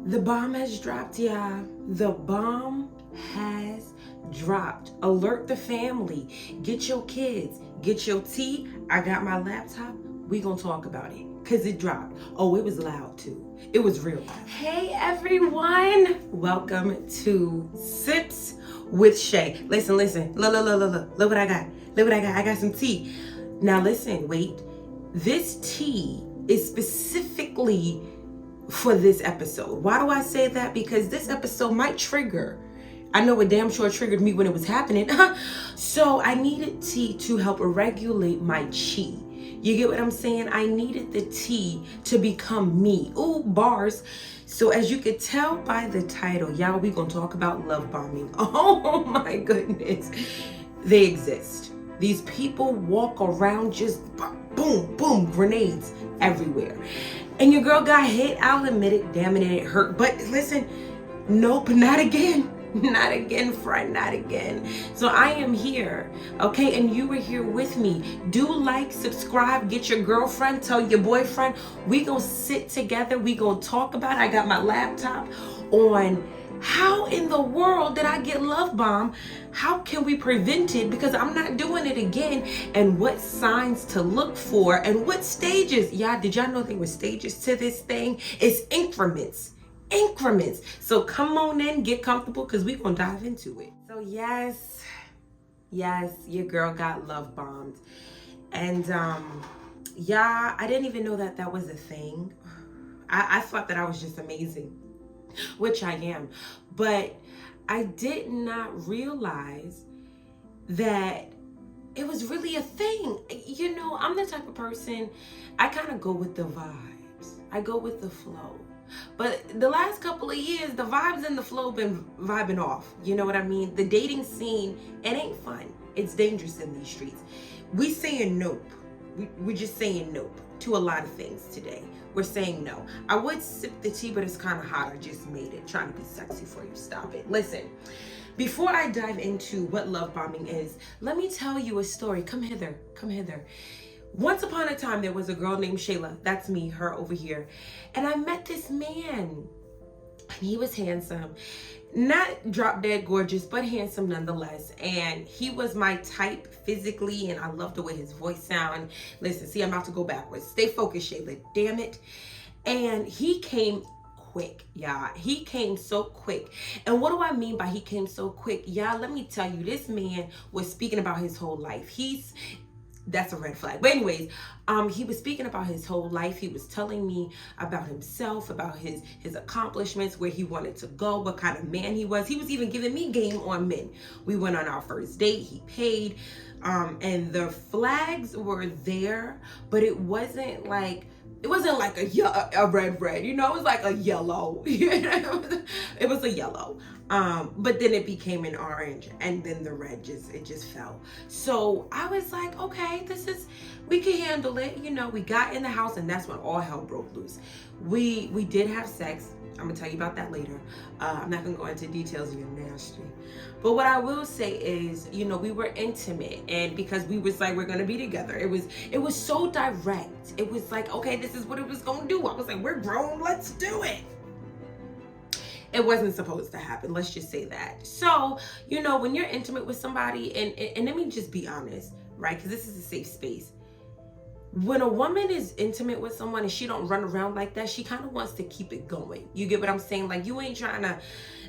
The bomb has dropped, y'all. The bomb has dropped. Alert the family. Get your kids. Get your tea. I got my laptop. We gonna talk about it. Cause it dropped. Oh, it was loud too. It was real loud. Hey everyone. Welcome to Sips with Shay. Listen. Look what I got. Look what I got. I got some tea. Now listen, wait. This tea is specifically for this episode. Why do I say that? Because this episode might trigger. I know it damn sure triggered me when it was happening. So I needed tea to help regulate my chi. You get what I'm saying? I needed the tea to become me. Ooh, bars. So as you could tell by the title, y'all, we gonna talk about love bombing. Oh my goodness. They exist. These people walk around just boom, boom, grenades everywhere. And your girl got hit. I'll admit it. Damn it hurt. But listen, nope, not again. Not again, friend, not again. So I am here, okay? And you were here with me. Do like, subscribe, get your girlfriend, tell your boyfriend. We gonna sit together. We gonna talk about it. I got my laptop on how in the world did I get love bomb? How can we prevent it? Because I'm not doing it again. And what signs to look for and what stages. Yeah, did y'all know there were stages to this thing? It's increments. So come on in, get comfortable, because we're going to dive into it. So yes, your girl got love bombed. And yeah, I didn't even know that that was a thing. I thought that I was just amazing, which I am. But I did not realize that it was really a thing. You know, I'm the type of person, I kind of go with the vibes. I go with the flow. But the last couple of years, the vibes and the flow been vibing off. You know what I mean? The dating scene, it ain't fun. It's dangerous in these streets. We saying nope. We're just saying nope to a lot of things today. We're saying no. I would sip the tea, but it's kind of hot. I just made it. Trying to be sexy for you. Stop it. Listen, before I dive into what love bombing is, let me tell you a story. Come hither. Once upon a time, there was a girl named Shayla. That's me, her over here. And I met this man. And he was handsome. Not drop dead gorgeous, but handsome nonetheless. And he was my type physically, and I love the way his voice sound. Listen, see, I'm about to go backwards. Stay focused, Shayla. Damn it. And he came quick, y'all. He came so quick. And what do I mean by he came so quick? Y'all, let me tell you, this man was speaking about his whole life. That's a red flag. But anyways, he was speaking about his whole life. He was telling me about himself, about his accomplishments, where he wanted to go, what kind of man he was. He was even giving me game on men. We went on our first date. He paid. And the flags were there, but it wasn't like a red, you know, it was like a yellow. It was a yellow. But then it became an orange, and then the red just fell. So I was like, okay, we can handle it. You know, we got in the house, and that's when all hell broke loose. We did have sex. I'm gonna tell you about that later. I'm not gonna go into details, you're nasty. But what I will say is, you know, we were intimate, and because we was like, we're gonna be together, it was so direct. It was like, okay, this is what it was gonna do. I was like, we're grown, let's do it. It wasn't supposed to happen, let's just say that. So, you know, when you're intimate with somebody, and let me just be honest, right? Because this is a safe space. When a woman is intimate with someone and she don't run around like that, she kind of wants to keep it going. You get what I'm saying? Like, you ain't trying to,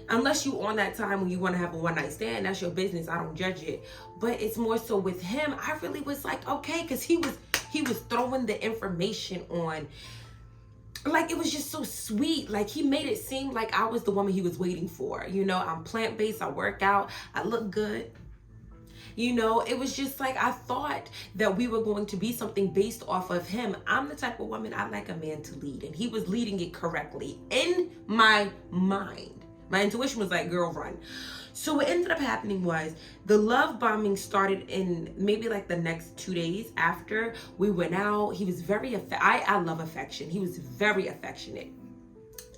unless you on that time when you want to have a one night stand, that's your business. I don't judge it. But it's more so with him, I really was like, okay, because he was throwing the information on. Like, it was just so sweet. Like, he made it seem like I was the woman he was waiting for. You know, I'm plant-based, I work out, I look good. You know, it was just like, I thought that we were going to be something based off of him. I'm the type of woman, I like a man to lead, and he was leading it correctly in my mind. My intuition was like, girl, run. So what ended up happening was the love bombing started in maybe like the next 2 days after we went out. He was very, I love affection. He was very affectionate.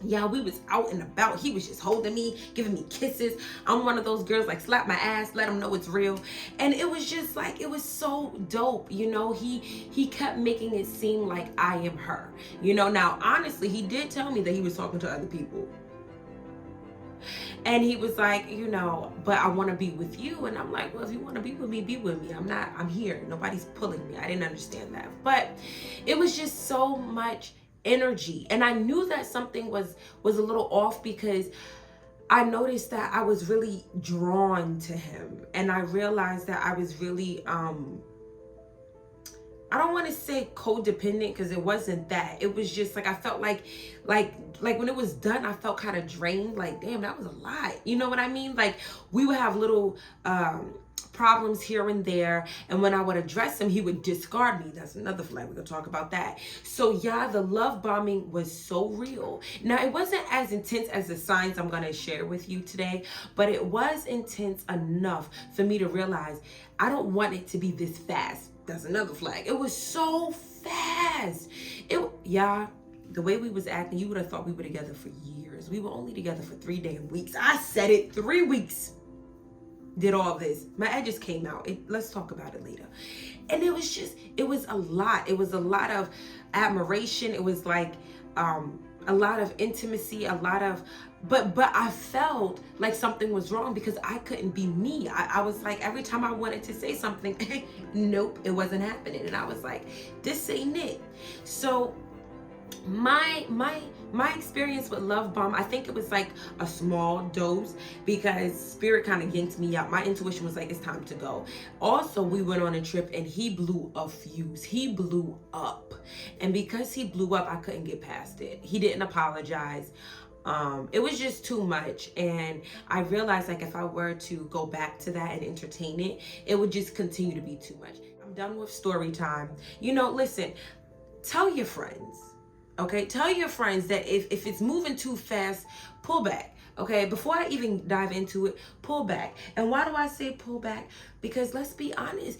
Yeah, we was out and about. He was just holding me, giving me kisses. I'm one of those girls, like, slap my ass, let him know it's real. And it was just like, it was so dope. You know, he kept making it seem like I am her. You know, now, honestly, he did tell me that he was talking to other people. And he was like, you know, but I want to be with you. And I'm like, well, if you want to be with me, be with me. I'm here. Nobody's pulling me. I didn't understand that. But it was just so much energy. And I knew that something was a little off, because I noticed that I was really drawn to him. And I realized that I was really, I don't want to say codependent, because it wasn't that. It was just like, I felt like when it was done, I felt kind of drained. Like, damn, that was a lot. You know what I mean? Like, we would have little problems here and there, and when I would address him, he would discard me. That's another flag. We're gonna talk about that. So yeah, the love bombing was so real. Now, it wasn't as intense as the signs I'm gonna share with you today, but it was intense enough for me to realize I don't want it to be this fast. That's another flag. It was so fast. The way we was acting, you would have thought we were together for years. We were only together for 3 damn weeks. I said it, 3 weeks. Did all this. My edges came out. Let's talk about it later. And it was a lot. It was a lot of admiration. It was like a lot of intimacy, a lot of, but I felt like something was wrong because I couldn't be me. I was like, every time I wanted to say something, nope, it wasn't happening. And I was like, this ain't it. So my experience with love bomb, I think it was like a small dose, because spirit kind of yanked me out. My intuition was like, it's time to go. Also, we went on a trip and he blew a fuse. He blew up. And because he blew up, I couldn't get past it. He didn't apologize. It was just too much. And I realized, like, if I were to go back to that and entertain it, it would just continue to be too much. I'm done with story time. You know, listen, tell your friends. Okay, tell your friends that if it's moving too fast, pull back. Okay, before I even dive into it, pull back. And why do I say pull back? Because let's be honest,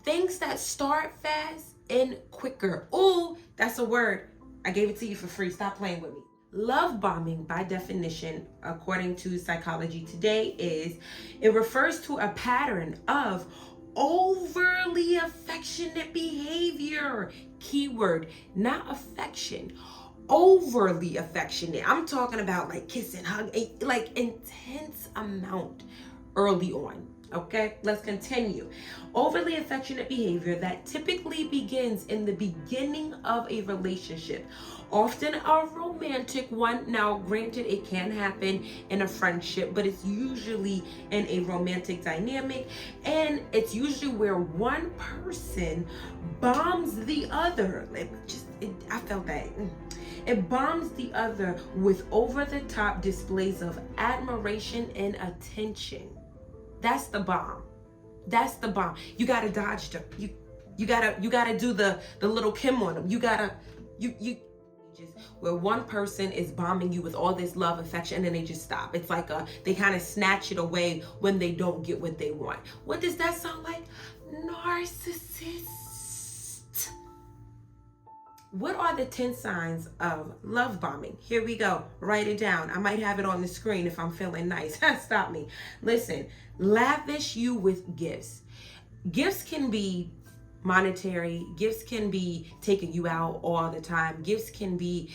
things that start fast end quicker. Ooh, that's a word. I gave it to you for free. Stop playing with me. Love bombing, by definition, according to Psychology Today, it refers to a pattern of overly affectionate behavior. Keyword, not affection. Overly affectionate. I'm talking about like kissing, hug, like intense amount early on. Okay, let's continue. Overly affectionate behavior that typically begins in the beginning of a relationship, often a romantic one. Now, granted, it can happen in a friendship, but it's usually in a romantic dynamic, and it's usually where one person bombs the other. I felt that. It bombs the other with over-the-top displays of admiration and attention. That's the bomb. That's the bomb. You gotta dodge them. You gotta do the little Kim on them. You where one person is bombing you with all this love, affection, and then they just stop. It's like they kind of snatch it away when they don't get what they want. What does that sound like? Narcissist. What are the 10 signs of love bombing? Here we go. Write it down. I might have it on the screen if I'm feeling nice. Stop me. Listen, lavish you with gifts. Gifts can be monetary. Gifts can be taking you out all the time. Gifts can be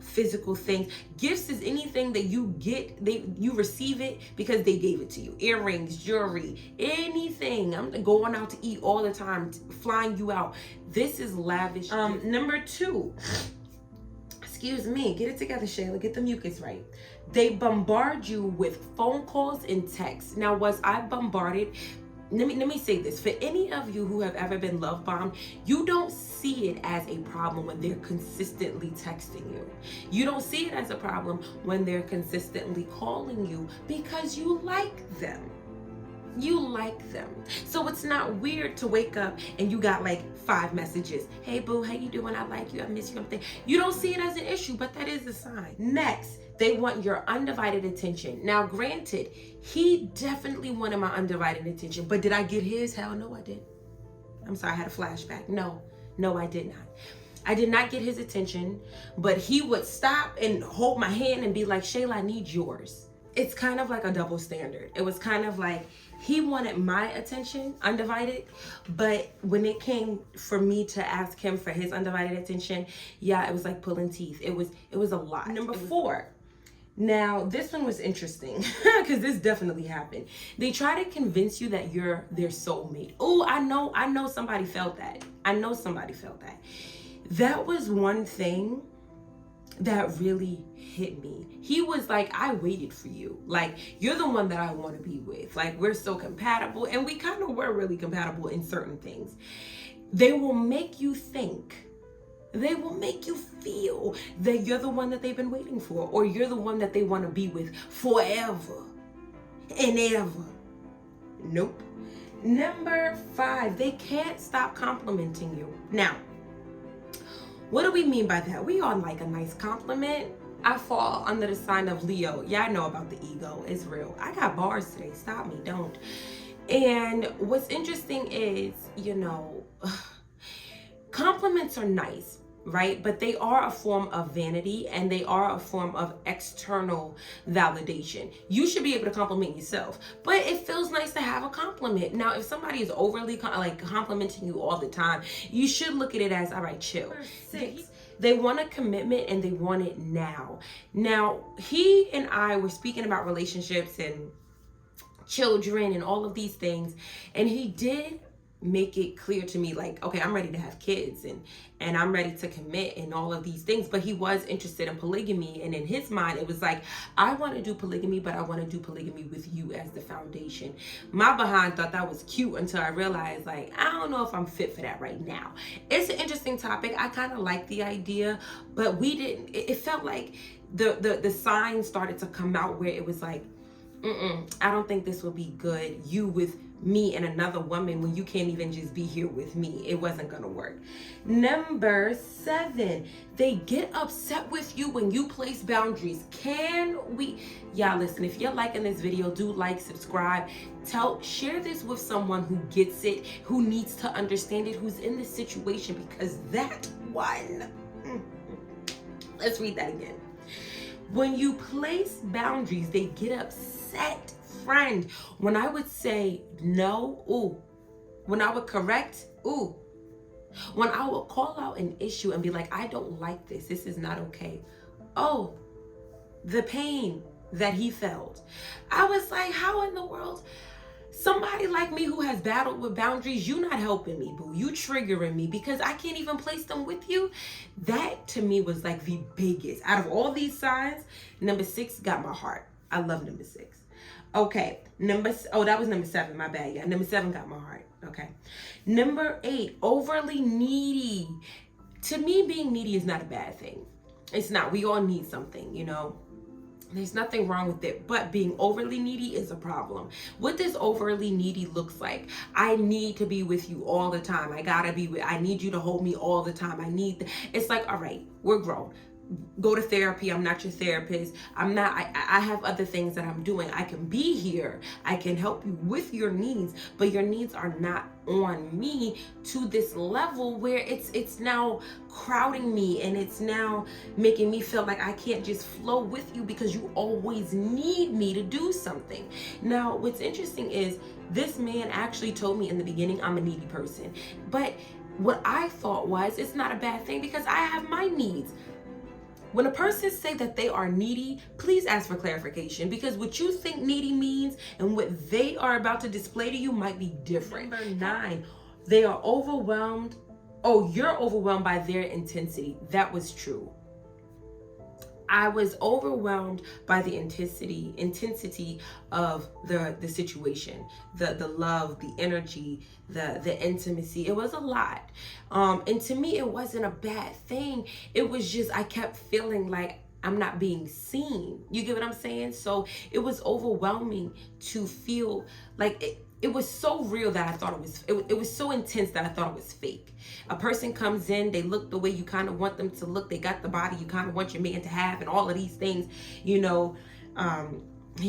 physical things. Gifts is anything that you get, you receive it because they gave it to you. Earrings, jewelry, anything. I'm going out to eat all the time, flying you out. This is lavish. Number 2. Excuse me, get it together, Shayla. Get the mucus right. They bombard you with phone calls and texts. Now, was I bombarded? Let me say this. For any of you who have ever been love bombed, you don't see it as a problem when they're consistently texting you. You don't see it as a problem when they're consistently calling you, because you like them. You like them. So it's not weird to wake up and you got like 5 messages. Hey boo, how you doing? I like you. I miss you. You don't see it as an issue, but that is a sign. Next, they want your undivided attention. Now, granted, he definitely wanted my undivided attention, but did I get his? Hell no, I didn't. I'm sorry, I had a flashback. No, I did not. I did not get his attention, but he would stop and hold my hand and be like, Shayla, I need yours. It's kind of like a double standard. It was kind of like he wanted my attention, undivided, but when it came for me to ask him for his undivided attention, yeah, it was like pulling teeth. It was a lot. Number 4, Now, this one was interesting because this definitely happened. They try to convince you that you're their soulmate. Oh, I know somebody felt that. I know somebody felt that. That was one thing that really hit me. He was like, I waited for you. Like, you're the one that I want to be with. Like, we're so compatible. And we kind of were really compatible in certain things. They will make you think, they will make you feel that you're the one that they've been waiting for, or you're the one that they want to be with forever and ever. Nope. Number 5, they can't stop complimenting you. Now, what do we mean by that? We all like a nice compliment. I fall under the sign of Leo. Yeah, I know about the ego. It's real. I got bars today. Stop me. Don't. And what's interesting is, compliments are nice, right? But they are a form of vanity, and they are a form of external validation. You should be able to compliment yourself, but it feels nice to have a compliment. Now, if somebody is overly complimenting you all the time, you should look at it as, all right, chill. 6, they want a commitment and they want it now. Now, he and I were speaking about relationships and children and all of these things, and he did make it clear to me, like, okay, I'm ready to have kids and I'm ready to commit and all of these things, but he was interested in polygamy. And in his mind, it was like, I want to do polygamy, but I want to do polygamy with you as the foundation. My behind thought that was cute until I realized, like, I don't know if I'm fit for that right now. It's an interesting topic. I kind of like the idea, but it felt like the signs started to come out where it was like, I don't think this will be good. You with me and another woman when you can't even just be here with me. It wasn't gonna work. Number 7, they get upset with you when you place boundaries. Y'all listen, if you're liking this video, do like, subscribe, share this with someone who gets it, who needs to understand it, who's in this situation, because that one, let's read that again. When you place boundaries, they get upset. Friend, when I would say no, ooh. When I would correct, ooh. When I would call out an issue and be like, I don't like this. This is not okay. Oh, the pain that he felt. I was like, how in the world? Somebody like me who has battled with boundaries, you not helping me, boo. You triggering me because I can't even place them with you. That to me was like the biggest. Out of all these signs, number 6 got my heart. I love number 6. Okay, that was number 7, my bad. Yeah, number 7 got my heart. Okay. Number 8, overly needy. To me, being needy is not a bad thing. It's not. We all need something, There's nothing wrong with it, but being overly needy is a problem. What this overly needy looks like, I need to be with you all the time. I need you to hold me all the time. It's like, all right, we're grown. Go to therapy. I'm not your therapist. I have other things that I'm doing. I can be here. I can help you with your needs, but your needs are not on me to this level where it's now crowding me, and it's now making me feel like I can't just flow with you because you always need me to do something. Now, what's interesting is this man actually told me in the beginning I'm a needy person, but what I thought was it's not a bad thing because I have my needs. When a person say that they are needy, please ask for clarification, because what you think needy means and what they are about to display to you might be different. Number 9, they are overwhelmed. Oh, you're overwhelmed by their intensity. That was true. I was overwhelmed by the intensity of the situation, the love, the energy, the intimacy. It was a lot. And to me, it wasn't a bad thing. It was just, I kept feeling like I'm not being seen. You get what I'm saying? So it was overwhelming to feel like it was so real that I thought it was so intense that I thought it was fake. A person comes in, they look the way you kind of want them to look, they got the body you kind of want your man to have, and all of these things, he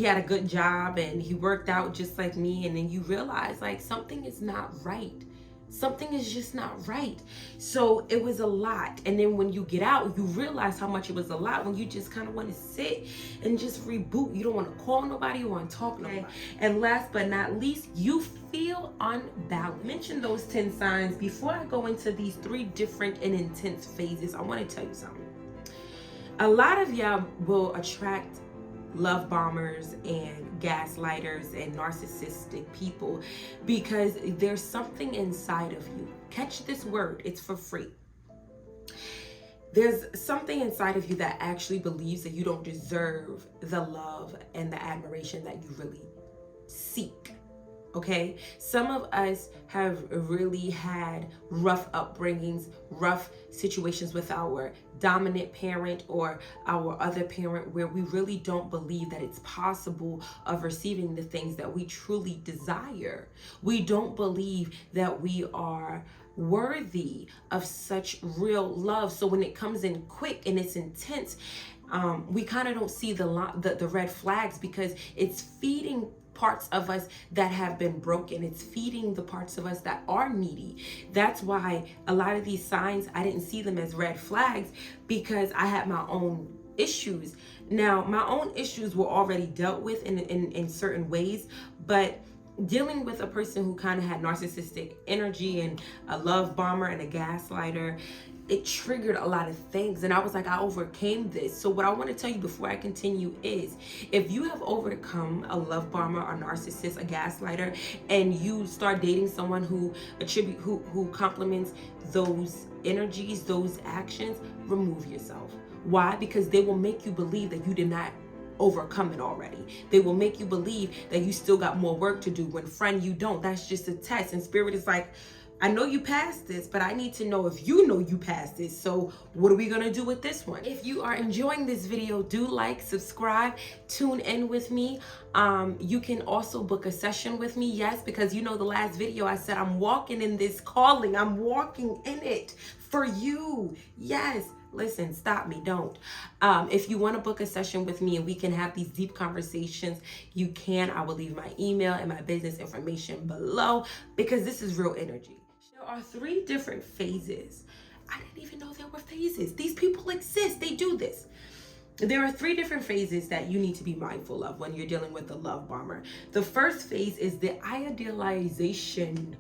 had a good job and he worked out just like me, and then you realize like something is not right. Something is just not right. So it was a lot. And then when you get out, you realize how much it was a lot when you just kind of want to sit and just reboot. You don't want to call nobody, you want to talk to nobody. And last but not least, you feel unbalanced. Mention those 10 signs. Before I go into these 3 different and intense phases, I want to tell you something. A lot of y'all will attract love bombers and gaslighters and narcissistic people, because there's something inside of you. Catch this word, it's for free. There's something inside of you that actually believes that you don't deserve the love and the admiration that you really seek. Okay, some of us have really had rough upbringings, rough situations with our dominant parent or our other parent, where we really don't believe that it's possible of receiving the things that we truly desire. We don't believe that we are worthy of such real love. So when it comes in quick and it's intense, we kind of don't see the red flags, because it's feeding parts of us that have been broken. It's feeding the parts of us that are needy. That's why a lot of these signs, I didn't see them as red flags, because I had my own issues. Now, my own issues were already dealt with in certain ways, but dealing with a person who kind of had narcissistic energy and a love bomber and a gaslighter, it triggered a lot of things. And I was like, I overcame this. So what I want to tell you before I continue is, if you have overcome a love bomber, a narcissist, a gaslighter, and you start dating someone who complements those energies, those actions, remove yourself. Why? Because they will make you believe that you did not overcome it already. They will make you believe that you still got more work to do, when friend, you don't. That's just a test. And spirit is like, I know you passed this, but I need to know if you know you passed this. So what are we gonna do with this one? If you are enjoying this video, do like, subscribe, tune in with me. You can also book a session with me. Yes, because you know the last video I said I'm walking in this calling. I'm walking in it for you. Yes. Listen, stop me, don't. If you want to book a session with me and we can have these deep conversations, you can. I will leave my email and my business information below, because this is real energy. There are 3 different phases. I didn't even know there were phases. These people exist. They do this. There are 3 different phases that you need to be mindful of when you're dealing with the love bomber. The first phase is the idealization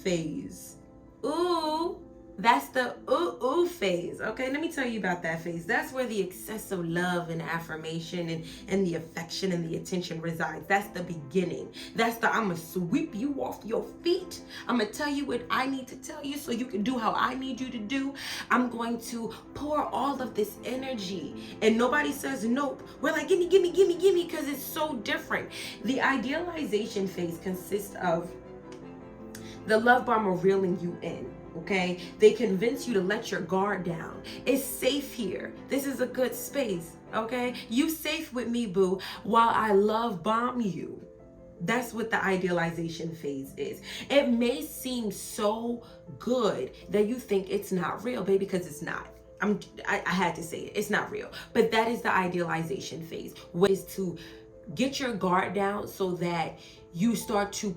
phase. Ooh. That's the ooh phase. Okay, let me tell you about that phase. That's where the excessive love and affirmation and the affection and the attention resides. That's the beginning. That's the, I'm gonna sweep you off your feet. I'm gonna tell you what I need to tell you so you can do how I need you to do. I'm going to pour all of this energy, and nobody says nope. We're like, gimme, gimme, gimme, gimme, because it's so different. The idealization phase consists of the love bomber reeling you in. Okay, they convince you to let your guard down. It's safe here. This is a good space. Okay, you safe with me, boo, while I love bomb you. That's what the idealization phase is. It may seem so good that you think it's not real, baby, because it's not. I had to say it. It's not real. But that is the idealization phase, which is to get your guard down so that you start to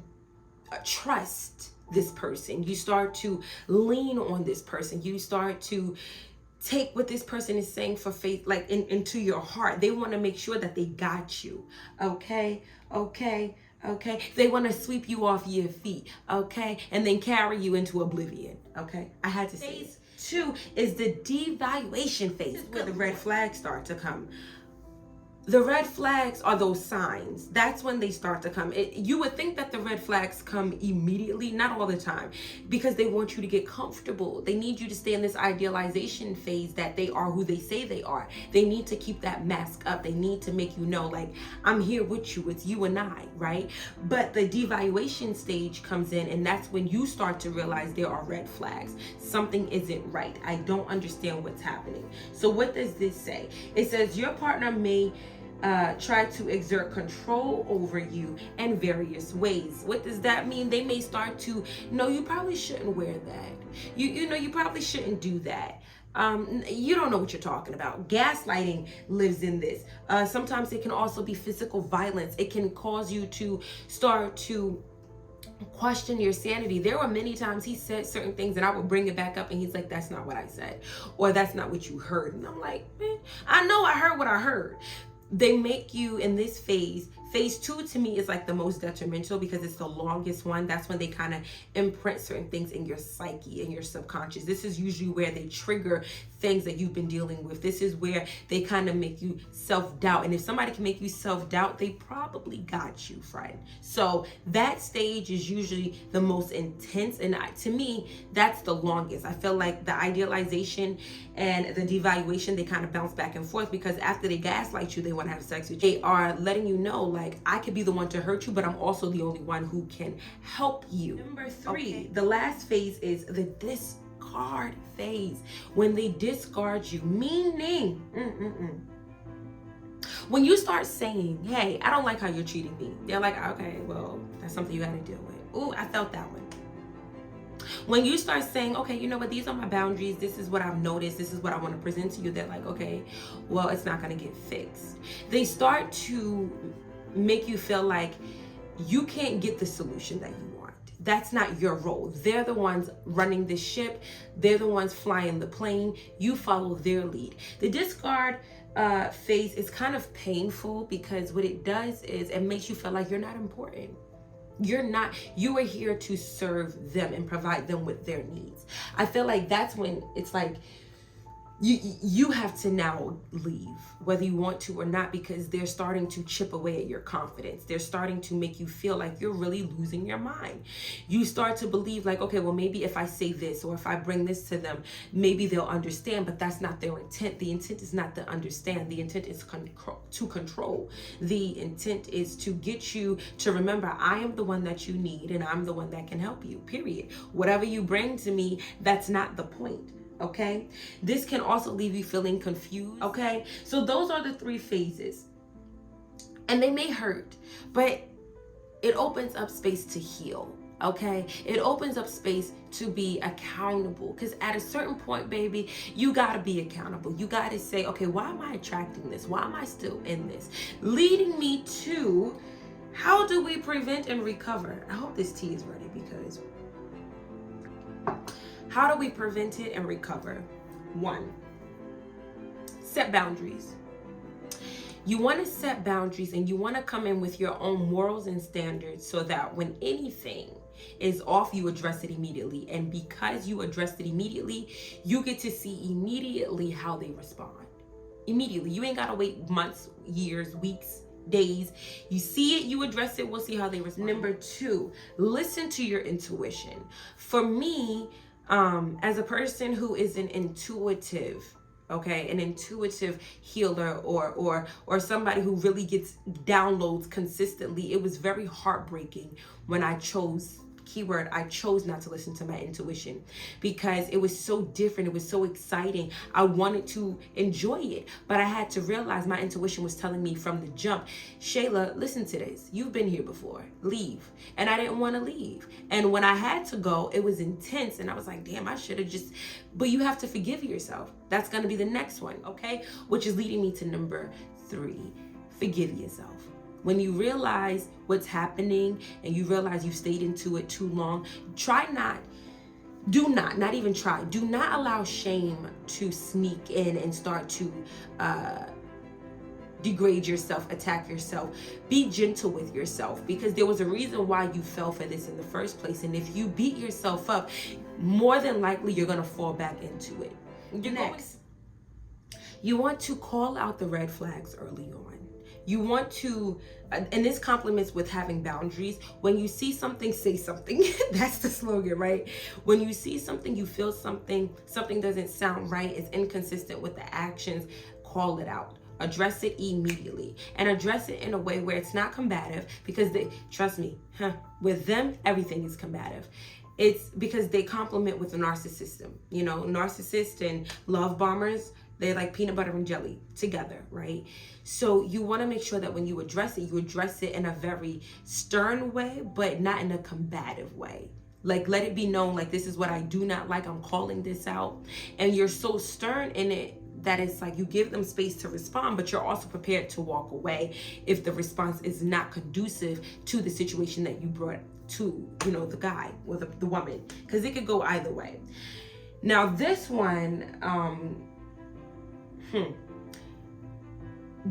trust this person. You start to lean on this person. You start to take what this person is saying for faith, like into your heart. They want to make sure that they got you. Okay. They want to sweep you off your feet. Okay. And then carry you into oblivion. Okay. I had to say it. 2 is the devaluation phase. This is where the red flags start to come. The red flags are those signs. That's when they start to come. You would think that the red flags come immediately, not all the time, because they want you to get comfortable. They need you to stay in this idealization phase that they are who they say they are. They need to keep that mask up. They need to make you know, like, I'm here with you. It's you and I, right? But the devaluation stage comes in, and that's when you start to realize there are red flags. Something isn't right. I don't understand what's happening. So what does this say? It says your partner may try to exert control over you in various ways. What does that mean? They may start to, no, you probably shouldn't wear that. You probably shouldn't do that. You don't know what you're talking about. Gaslighting lives in this. Sometimes it can also be physical violence. It can cause you to start to question your sanity. There were many times he said certain things and I would bring it back up and he's like, that's not what I said, or that's not what you heard. And I'm like, man, I know I heard what I heard. They make you in this phase Phase 2 to me is like the most detrimental because it's the longest one. That's when they kind of imprint certain things in your psyche, in your subconscious. This is usually where they trigger things that you've been dealing with. This is where they kind of make you self-doubt. And if somebody can make you self-doubt, they probably got you, friend. So that stage is usually the most intense. And to me, that's the longest. I feel like the idealization and the devaluation, they kind of bounce back and forth because after they gaslight you, they want to have sex with you. They are letting you know, like, I could be the one to hurt you, but I'm also the only one who can help you. Number 3, the last phase is the discard phase. When they discard you, meaning, when you start saying, hey, I don't like how you're treating me, they're like, okay, well, that's something you got to deal with. Ooh, I felt that one. When you start saying, okay, you know what, these are my boundaries, this is what I've noticed, this is what I want to present to you, they're like, okay, well, it's not going to get fixed. They start to make you feel like you can't get the solution that you want. That's not your role. They're the ones running the ship. They're the ones flying the plane. You follow their lead. The discard phase is kind of painful because what it does is it makes you feel like you're not important. You are here to serve them and provide them with their needs. I feel like that's when it's like you have to now leave, whether you want to or not, because they're starting to chip away at your confidence. They're starting to make you feel like you're really losing your mind. You start to believe like, okay, well, maybe if I say this or if I bring this to them, maybe they'll understand, but that's not their intent. The intent is not to understand. The intent is to control. The intent is to get you to remember, I am the one that you need and I'm the one that can help you, period. Whatever you bring to me, that's not the point. Okay, this can also leave you feeling confused. Okay, so those are the 3 phases, and they may hurt, but it opens up space to heal. Okay, it opens up space to be accountable, because at a certain point, baby, you got to be accountable. You got to say, okay, why am I attracting this? Why am I still in this? Leading me to, how do we prevent and recover? I hope this tea is ready, because how do we prevent it and recover? 1, set boundaries. You want to set boundaries and you want to come in with your own morals and standards so that when anything is off, you address it immediately. And because you address it immediately, you get to see immediately how they respond. Immediately. You ain't got to wait months, years, weeks, days. You see it, you address it, we'll see how they respond. Number 2, listen to your intuition. For me, as a person who is an intuitive, an intuitive healer or somebody who really gets downloads consistently, it was very heartbreaking when I chose not to listen to my intuition, because it was so different. It was so exciting. I wanted to enjoy it, but I had to realize my intuition was telling me from the jump, Shayla, listen to this. You've been here before. Leave. And I didn't want to leave. And when I had to go, it was intense. And I was like, damn, I should have just, but you have to forgive yourself. That's going to be the next one. Okay. Which is leading me to number 3, forgive yourself. When you realize what's happening and you realize you stayed into it too long, do not allow shame to sneak in and start to degrade yourself, attack yourself. Be gentle with yourself, because there was a reason why you fell for this in the first place. And if you beat yourself up, more than likely you're going to fall back into it. Next, you want to call out the red flags early on. You want to, and this complements with having boundaries. When you see something, say something. That's the slogan, right? When you see something, you feel something doesn't sound right, it's inconsistent with the actions, call it out. Address it immediately, and address it in a way where it's not combative, because trust me, with them, everything is combative. It's because they complement with the narcissist. Narcissists and love bombers, they're like peanut butter and jelly together, right? So you want to make sure that when you address it in a very stern way, but not in a combative way. Like, let it be known, like, this is what I do not like. I'm calling this out. And you're so stern in it that it's like you give them space to respond, but you're also prepared to walk away if the response is not conducive to the situation that you brought to, the guy or the woman, because it could go either way. Now, this one,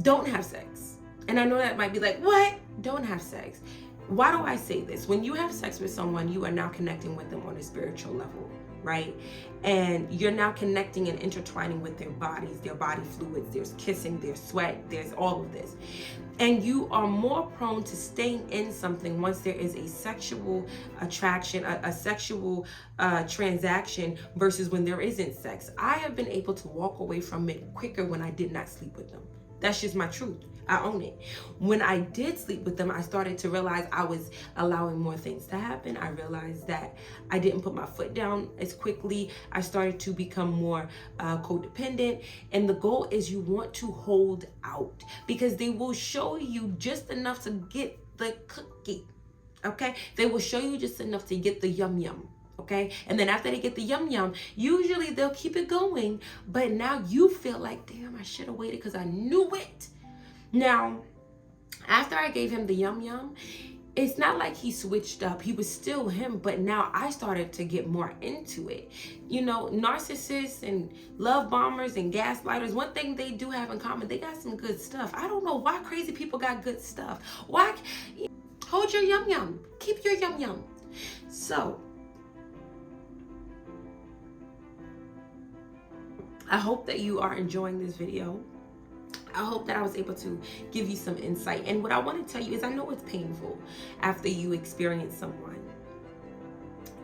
don't have sex. And I know that might be like, what? don't have sex. Why do I say this? When you have sex with someone, you are now connecting with them on a spiritual level, right? And you're now connecting and intertwining with their bodies, their body fluids, there's kissing, there's sweat, there's all of this. And you are more prone to staying in something once there is a sexual attraction, a sexual transaction versus when there isn't sex. I have been able to walk away from it quicker when I did not sleep with them. That's just my truth. I own it. When I did sleep with them, I started to realize I was allowing more things to happen. I realized that I didn't put my foot down as quickly. I started to become more codependent. And the goal is you want to hold out because they will show you just enough to get the cookie. Okay? They will show you just enough to get the yum yum. Okay, and then after they get the yum yum, usually they'll keep it going, but now you feel like, damn, I should have waited because I knew it. Now, after I gave him the yum yum, it's not like he switched up. He was still him, but now I started to get more into it. You know, narcissists and love bombers and gaslighters, one thing they do have in common, they got some good stuff. I don't know why crazy people got good stuff. Why? Hold your yum yum. Keep your yum yum. So, I hope that you are enjoying this video. I hope that I was able to give you some insight. And what I want to tell you is I know it's painful after you experience someone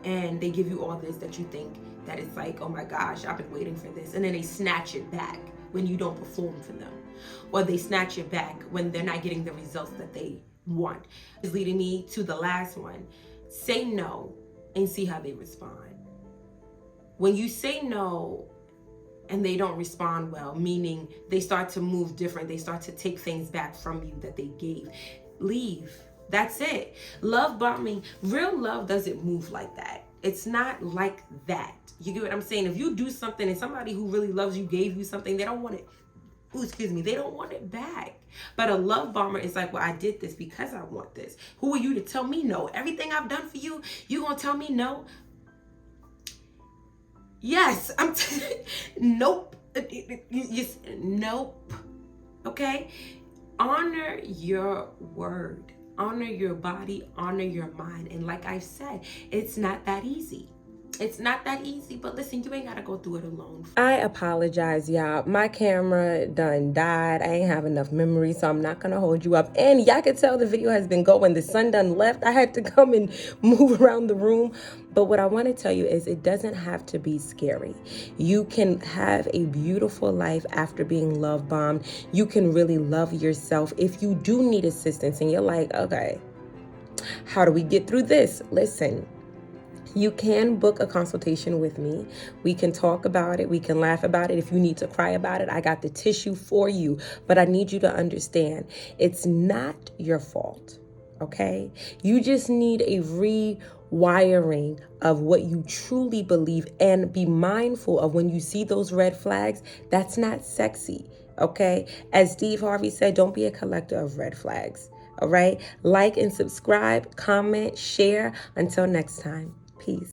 and they give you all this that you think that it's like, oh my gosh, I've been waiting for this. And then they snatch it back when you don't perform for them. Or they snatch it back when they're not getting the results that they want. Is leading me to the last one. Say no and see how they respond. When you say no, and they don't respond well, meaning they start to move different. They start to take things back from you that they gave. Leave. That's it. Love bombing, real love doesn't move like that. It's not like that. You get what I'm saying? If you do something and somebody who really loves you gave you something, they don't want it. They don't want it back. But a love bomber is like, well, I did this because I want this. Who are you to tell me no? Everything I've done for you, you gonna tell me no? Yes, nope. Nope. Okay? Honor your word. Honor your body. Honor your mind. And like I said, it's not that easy. It's not that easy, but listen, you ain't gotta go through it alone. I apologize, y'all. My camera done died. I ain't have enough memory, so I'm not gonna hold you up. And y'all can tell the video has been going. The sun done left. I had to come and move around the room. But what I want to tell you is it doesn't have to be scary. You can have a beautiful life after being love bombed. You can really love yourself. If you do need assistance and you're like, okay, how do we get through this? Listen. You can book a consultation with me. We can talk about it. We can laugh about it. If you need to cry about it, I got the tissue for you. But I need you to understand, it's not your fault, okay? You just need a rewiring of what you truly believe and be mindful of when you see those red flags, that's not sexy, okay? As Steve Harvey said, don't be a collector of red flags, all right? Like and subscribe, comment, share. Until next time. Peace.